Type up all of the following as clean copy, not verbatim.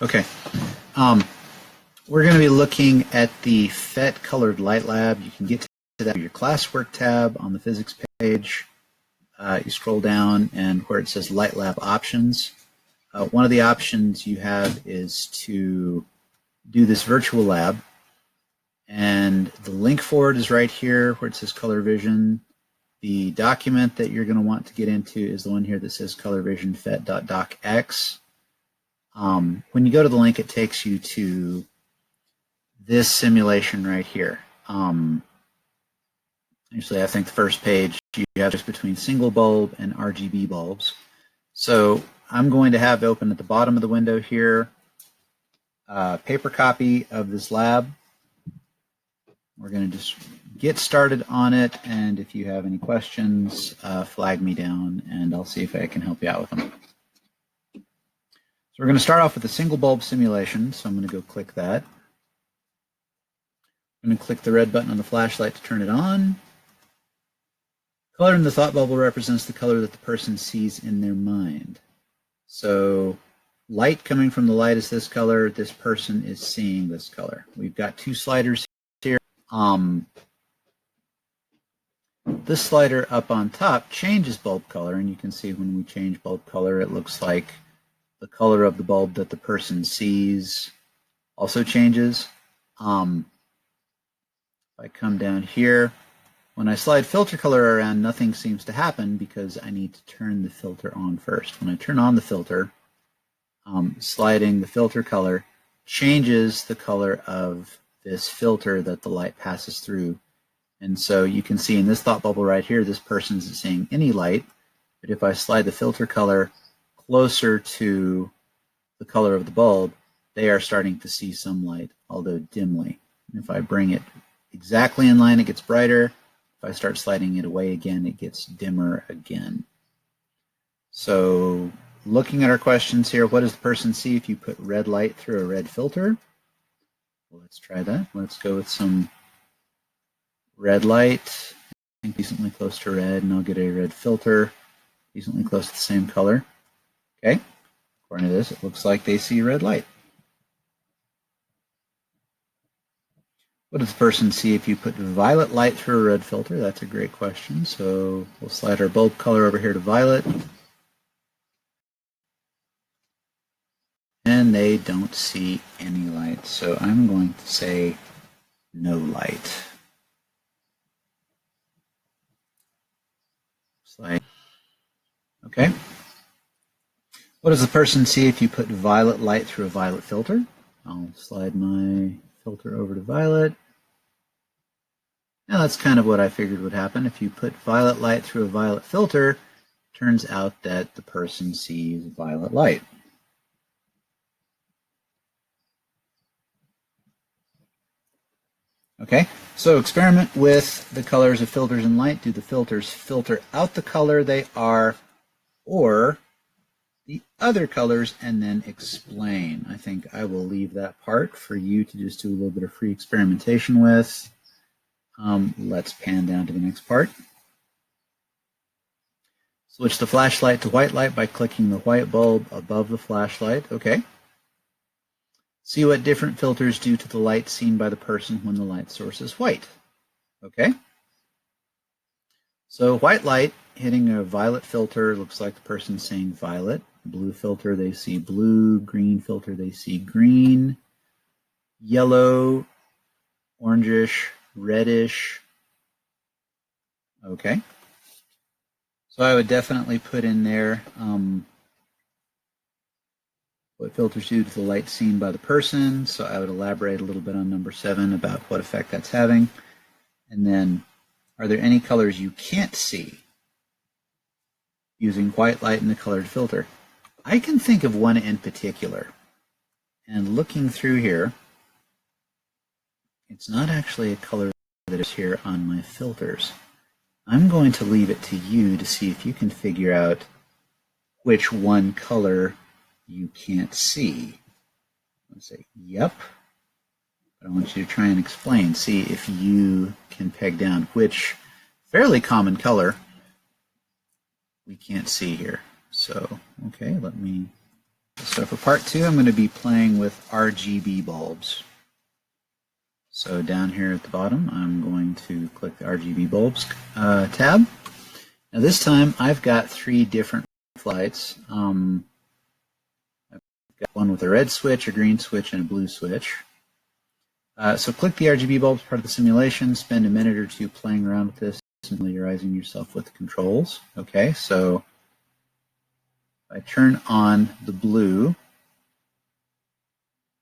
Okay. We're going to be looking at the PhET Colored Light Lab. You can get to that in your classwork tab on the physics page. You scroll down and where it says Light Lab Options. One of the options you have is to do this virtual lab. And the link for it is right here where it says Color Vision. The document that you're going to want to get into is the one here that says Color Vision PhET.docx. When you go to the link, it takes you to this simulation right here. Actually, I think the first page you have just between single bulb and RGB bulbs. So I'm going to have open at the bottom of the window here a paper copy of this lab. We're going to just get started on it, and if you have any questions, flag me down and I'll see if I can help you out with them. So we're going to start off with a single bulb simulation, so I'm going to go click that. I'm going to click the red button on the flashlight to turn it on. Color in the thought bubble represents the color that the person sees in their mind. So light coming from the light is this color. This person is seeing this color. We've got two sliders here. This slider up on top changes bulb color, and you can see when we change bulb color, it looks like the color of the bulb that the person sees also changes. If I come down here, when I slide filter color around, nothing seems to happen because I need to turn the filter on first. When I turn on the filter, sliding the filter color changes the color of this filter that the light passes through. And so you can see in this thought bubble right here, this person isn't seeing any light. But if I slide the filter color closer to the color of the bulb, they are starting to see some light, although dimly. And if I bring it exactly in line, it gets brighter. If I start sliding it away again, it gets dimmer again. So looking at our questions here, what does the person see if you put red light through a red filter? Well, let's try that. Let's go with some red light, I think decently close to red, and I'll get a red filter, decently close to the same color. Okay, according to this, it looks like they see red light. What does the person see if you put violet light through a red filter? That's a great question. So we'll slide our bulb color over here to violet. And they don't see any light. So I'm going to say no light. Slide. Okay. What does the person see if you put violet light through a violet filter? I'll slide my filter over to violet. Now that's kind of what I figured would happen. If you put violet light through a violet filter, turns out that the person sees violet light. Okay, so experiment with the colors of filters and light. Do the filters filter out the color they are, or the other colors, and then explain? I think I will leave that part for you to just do a little bit of free experimentation with. Let's pan down to the next part. Switch the flashlight to white light by clicking the white bulb above the flashlight. Okay. See what different filters do to the light seen by the person when the light source is white. Okay. So white light hitting a violet filter looks like the person seeing violet. Blue filter, they see blue. Green filter, they see green. Yellow, orangish, reddish. Okay. So I would definitely put in there what filters do to the light seen by the person. So I would elaborate a little bit on number 7 about what effect that's having. And then, are there any colors you can't see using white light in the colored filter? I can think of one in particular. And looking through here, it's not actually a color that is here on my filters. I'm going to leave it to you to see if you can figure out which one color you can't see. I'll say, yep. But I want you to try and explain, see if you can peg down which fairly common color we can't see here. So, okay, let me So for part 2, I'm going to be playing with RGB bulbs. So down here at the bottom, I'm going to click the RGB bulbs tab. Now this time, I've got 3 different lights. I've got one with a red switch, a green switch, and a blue switch. So click the RGB bulbs part of the simulation, spend a minute or 2 playing around with this, familiarizing yourself with the controls. Okay, so if I turn on the blue,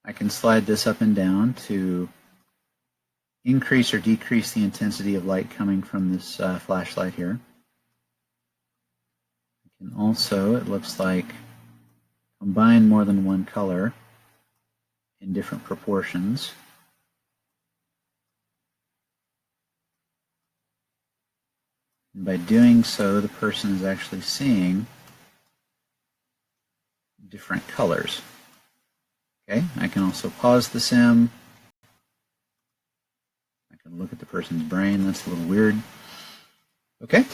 I can slide this up and down to increase or decrease the intensity of light coming from this flashlight here. I can also, it looks like, combine more than one color in different proportions. And by doing so, the person is actually seeing different colors. Okay, I can also pause the sim. I can look at the person's brain. That's a little weird. Okay.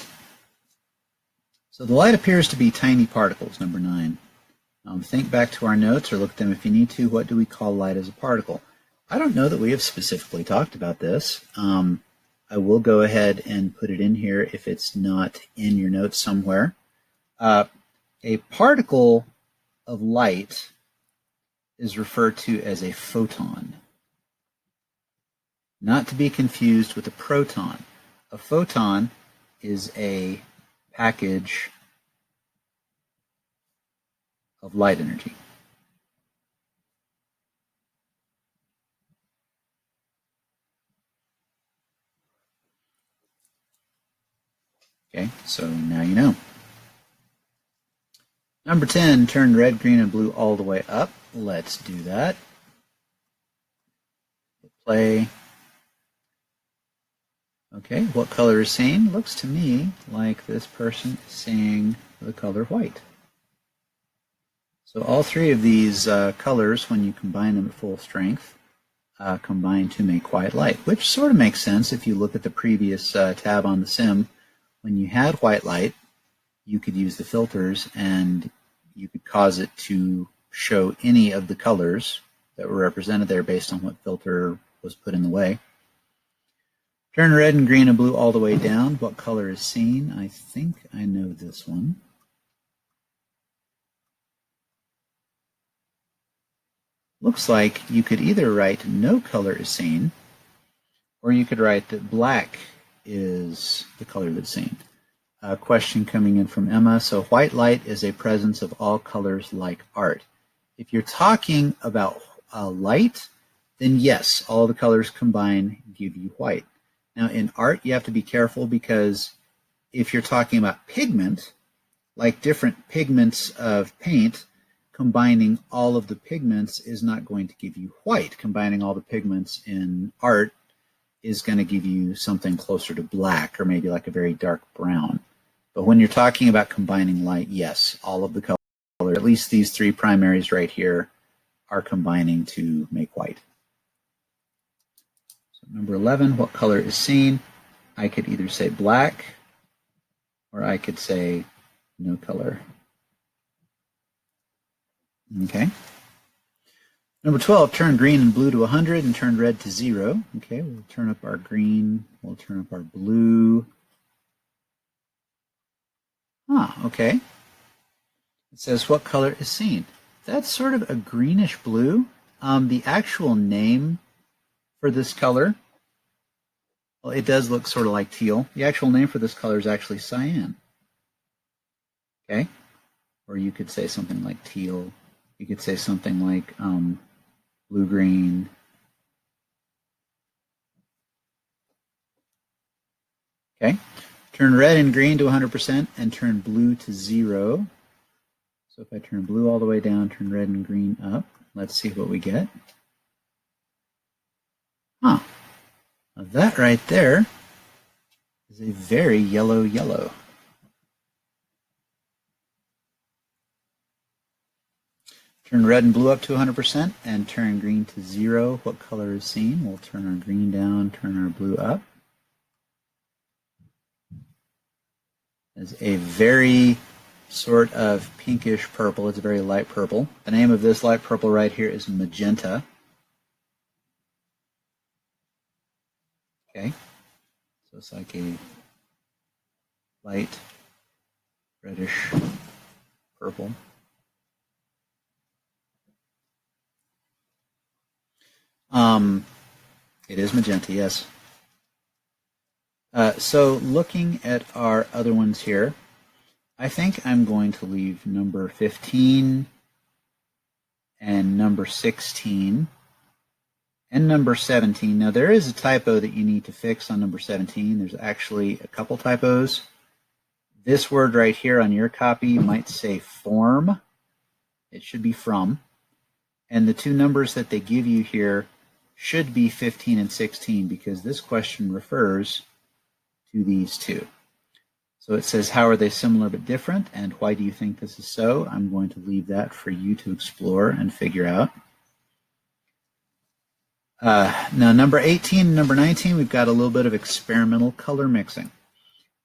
So the light appears to be tiny particles, number 9. Think back to our notes or look at them if you need to. What do we call light as a particle? I don't know that we have specifically talked about this. I will go ahead and put it in here if it's not in your notes somewhere. A particle of light is referred to as a photon. Not to be confused with a proton. A photon is a package of light energy. Okay, so now you know. Number 10, turn red, green, and blue all the way up. Let's do that. Play. Okay, what color is seen? Looks to me like this person is seeing the color white. So all 3 of these colors, when you combine them at full strength, combine to make white light, which sort of makes sense if you look at the previous tab on the sim. When you had white light, you could use the filters and you could cause it to show any of the colors that were represented there based on what filter was put in the way. Turn red and green and blue all the way down. What color is seen? I think I know this one. Looks like you could either write no color is seen, or you could write that black is the color that's seen. A question coming in from Emma. So white light is a presence of all colors like art. If you're talking about light, then yes, all the colors combined give you white. Now in art, you have to be careful because if you're talking about pigment, like different pigments of paint, combining all of the pigments is not going to give you white. Combining all the pigments in art is going to give you something closer to black or maybe like a very dark brown. But when you're talking about combining light, yes, all of the colors, at least these 3 primaries right here, are combining to make white. So number 11, what color is seen? I could either say black or I could say no color. Okay. Number 12, turn green and blue to 100 and turn red to 0. Okay, we'll turn up our green, we'll turn up our blue. Okay. It says what color is seen. That's sort of a greenish blue. The actual name for this color, well, it does look sort of like teal. The actual name for this color is actually cyan. Okay? Or you could say something like teal. You could say something like blue-green. Okay? Turn red and green to 100% and turn blue to 0. So if I turn blue all the way down, turn red and green up, let's see what we get. Now that right there is a very yellow. Turn red and blue up to 100% and turn green to 0. What color is seen? We'll turn our green down, turn our blue up. It's a very sort of pinkish purple. It's a very light purple. The name of this light purple right here is magenta. Okay, so it's like a light reddish purple. It is magenta, yes. So looking at our other ones here, I think I'm going to leave number 15 and number 16 and number 17. Now there is a typo that you need to fix on number 17. There's actually a couple typos. This word right here on your copy might say form. It should be from. And the two numbers that they give you here should be 15 and 16 because this question refers to these two. So it says, how are they similar but different, and why do you think this is so? I'm going to leave that for you to explore and figure out. Now, number 18 and number 19, we've got a little bit of experimental color mixing.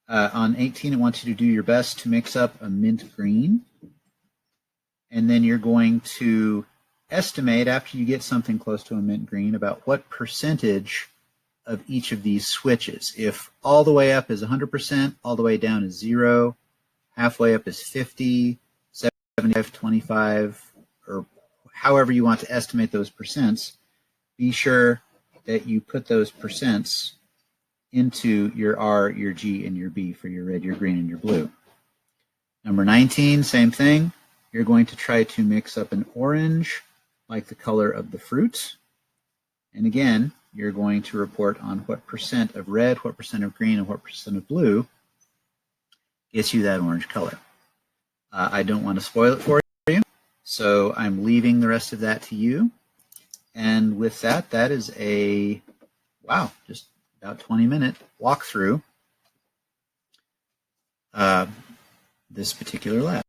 On 18, it wants you to do your best to mix up a mint green, and then you're going to estimate, after you get something close to a mint green, about what percentage of each of these switches. If all the way up is 100%, all the way down is 0, halfway up is 50, 75, 25, or however you want to estimate those percents, be sure that you put those percents into your R, your G, and your B for your red, your green, and your blue. Number 19, same thing. You're going to try to mix up an orange like the color of the fruit. And again, you're going to report on what percent of red, what percent of green, and what percent of blue gets you that orange color. I don't want to spoil it for you, so I'm leaving the rest of that to you. And with that, that is a, wow, just about 20-minute walkthrough this particular lab.